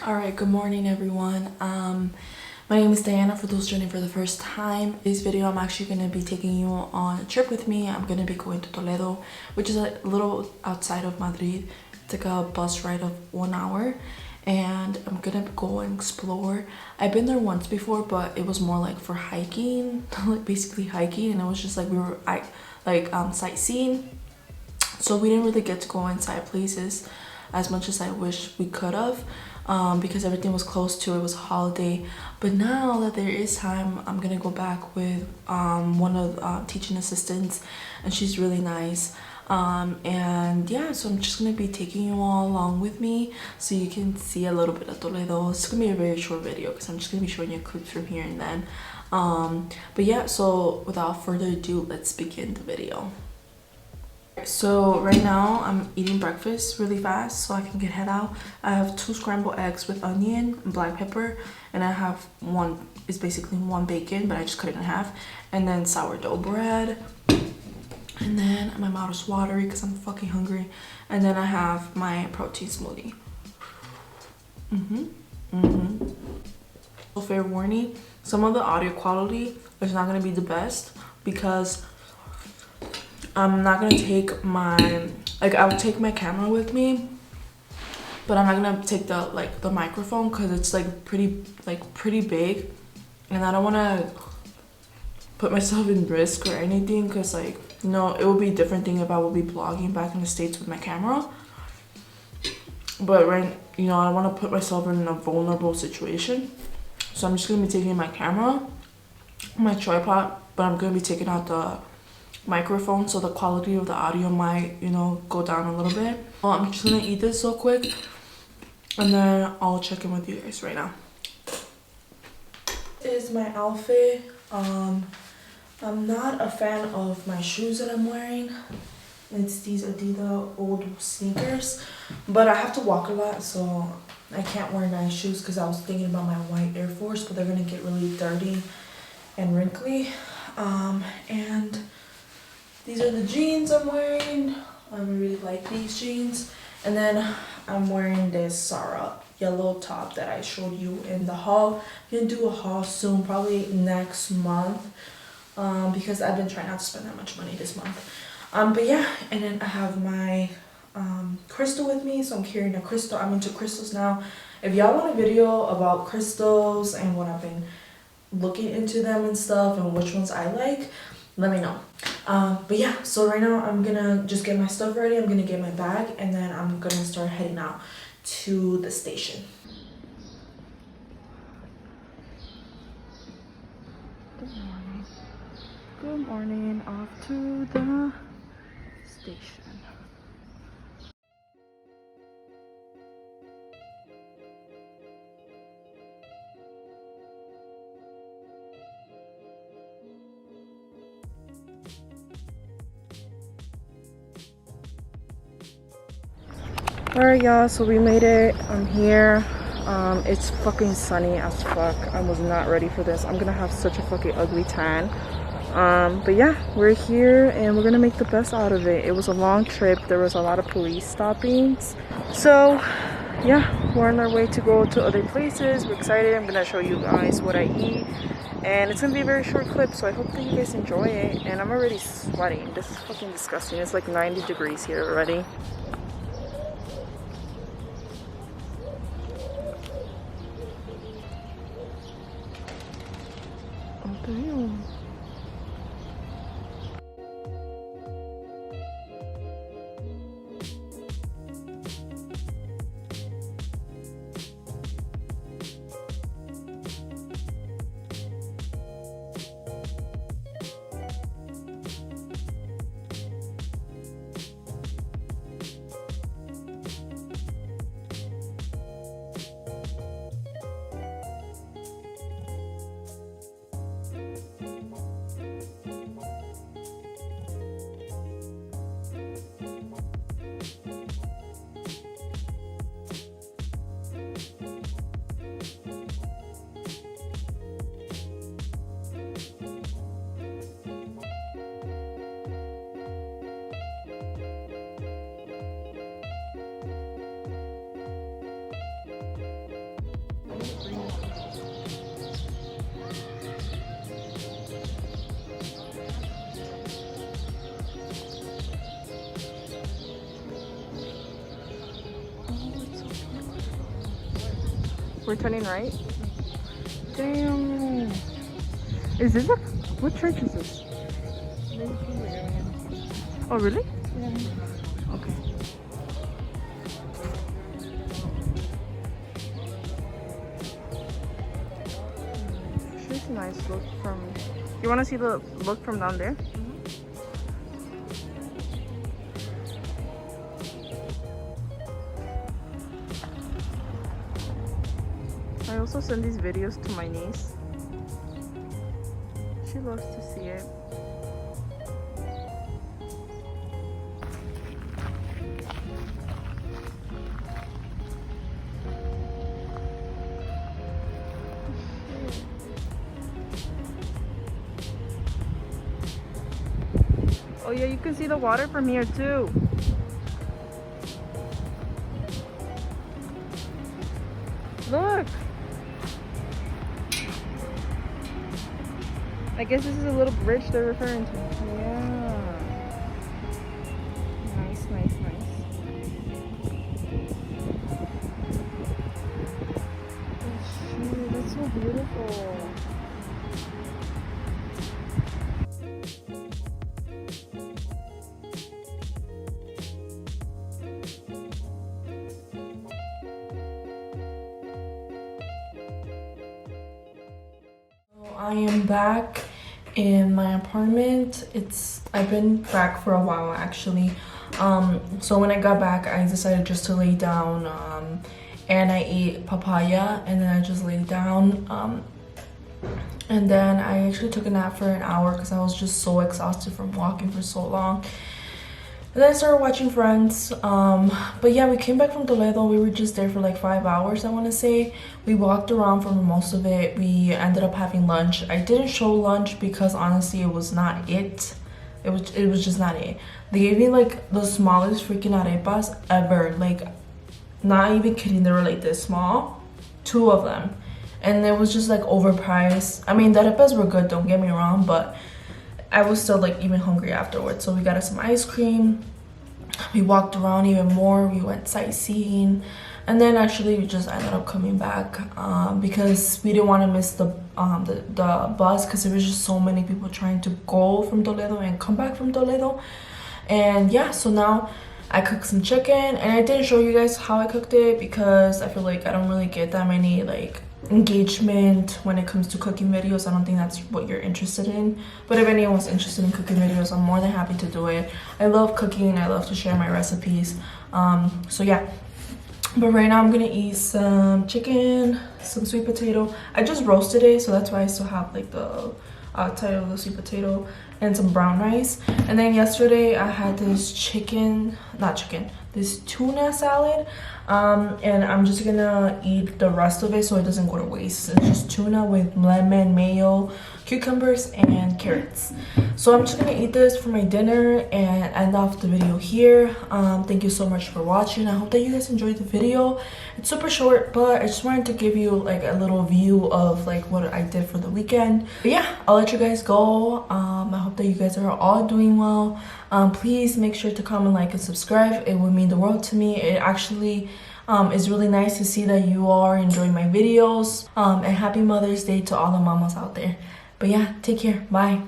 Alright, good morning everyone. My name is Diana for those joining for the first time. This video I'm actually going to be taking you on a trip with me. I'm going to be going to Toledo, which is a little outside of Madrid. It's like a bus ride of 1 hour and I'm going to go and explore. I've been there once before, but it was more like for hiking, like basically hiking, and it was just like we were sightseeing. So we didn't really get to go inside places as much as I wish we could have. Because everything was closed to it was a holiday. But now that there is time, I'm gonna go back with one of the teaching assistants, and she's really nice. And yeah, so I'm just gonna be taking you all along with me so you can see a little bit of Toledo. It's gonna be a very short video because I'm just gonna be showing you clips from here and then. But yeah, so without further ado, let's begin the video. So right now I'm eating breakfast really fast so I can get head out. I have 2 scrambled eggs with onion and black pepper, and I have one, it's basically 1 bacon, but I just cut it in half, and then sourdough bread, and then my mouth is watery because I'm fucking hungry, and then I have my protein smoothie. So fair warning, some of the audio quality is not going to be the best because I'm not gonna take my, I'll take my camera with me, but I'm not gonna take the microphone because it's pretty big, and I don't want to put myself in risk or anything because it would be a different thing if I would be vlogging back in the States with my camera. But I don't want to put myself in a vulnerable situation, so I'm just gonna be taking my camera, my tripod, but I'm gonna be taking out the microphone, so the quality of the audio might go down a little bit. Well, I'm just gonna eat this so quick and then I'll check in with you guys right now. This is my outfit. I'm not a fan of my shoes that I'm wearing. It's these Adidas old sneakers, but I have to walk a lot, so I can't wear nice shoes because I was thinking about my white Air Force, but they're gonna get really dirty and wrinkly. And these are the jeans I'm wearing. I really like these jeans. And then I'm wearing this Zara yellow top that I showed you in the haul. I'm gonna do a haul soon, probably next month, because I've been trying not to spend that much money this month. But yeah, and then I have my crystal with me, so I'm carrying a crystal. I'm into crystals now. If y'all want a video about crystals and what I've been looking into them and stuff and which ones I like, let me know. But yeah, so right now I'm gonna just get my stuff ready. I'm gonna get my bag, and then I'm gonna start heading out to the station. Good morning. Good morning, off to the station. Alright y'all, so we made it. I'm here. It's fucking sunny as fuck. I was not ready for this. I'm gonna have such a fucking ugly tan. But yeah, we're here and we're gonna make the best out of it. It was a long trip. There was a lot of police stoppings. So yeah, we're on our way to go to other places. We're excited. I'm gonna show you guys what I eat. And it's gonna be a very short clip, so I hope that you guys enjoy it. And I'm already sweating. This is fucking disgusting. It's like 90 degrees here already. Damn. We're turning right? Damn. Is this a... What church is this? Oh, really? Yeah. Okay. It's a nice look from... You want to see the look from down there? I also send these videos to my niece. She loves to see it. Oh yeah, you can see the water from here too. Look! I guess this is a little bridge they're referring to. Yeah. Nice, nice, nice. Oh shoot, that's so beautiful. I am back in my apartment. I've been back for a while actually. So when I got back, I decided just to lay down and I ate papaya and then I just laid down and then I actually took a nap for an hour because I was just so exhausted from walking for so long. And then I started watching Friends. But yeah, we came back from Toledo. We were just there for like 5 hours, I want to say. We walked around for most of it. We ended up having lunch. I didn't show lunch because honestly it was not it. It was just not it. They gave me like the smallest freaking arepas ever. Like, not even kidding, they were like this small. 2 of them. And it was just like overpriced. I mean, the arepas were good, don't get me wrong, but I was still like even hungry afterwards. So we got us some ice cream. We walked around even more. We went sightseeing. And then actually we just ended up coming back because we didn't want to miss the bus because there was just so many people trying to go from Toledo and come back from Toledo. And yeah, so now I cooked some chicken and I didn't show you guys how I cooked it because I feel like I don't really get that many like engagement when it comes to cooking videos. I don't think that's what you're interested in, but if anyone's interested in cooking videos, I'm more than happy to do it. I love cooking. I love to share my recipes. So yeah, but right now I'm gonna eat some chicken, some sweet potato. I just roasted it, so that's why I still have like the outside of the sweet potato, and some brown rice. And then yesterday I had this this tuna salad, and I'm just gonna eat the rest of it so it doesn't go to waste. It's just tuna with lemon, mayo, cucumbers, and carrots. So I'm just gonna eat this for my dinner and end off the video here. Thank you so much for watching. I hope that you guys enjoyed the video. It's super short, but I just wanted to give you like a little view of like what I did for the weekend. But yeah, I'll let you guys go. I hope that you guys are all doing well. Please make sure to comment, like, and subscribe. It would mean the world to me. It actually is really nice to see that you are enjoying my videos. And happy Mother's Day to all the mamas out there. But yeah, take care. Bye.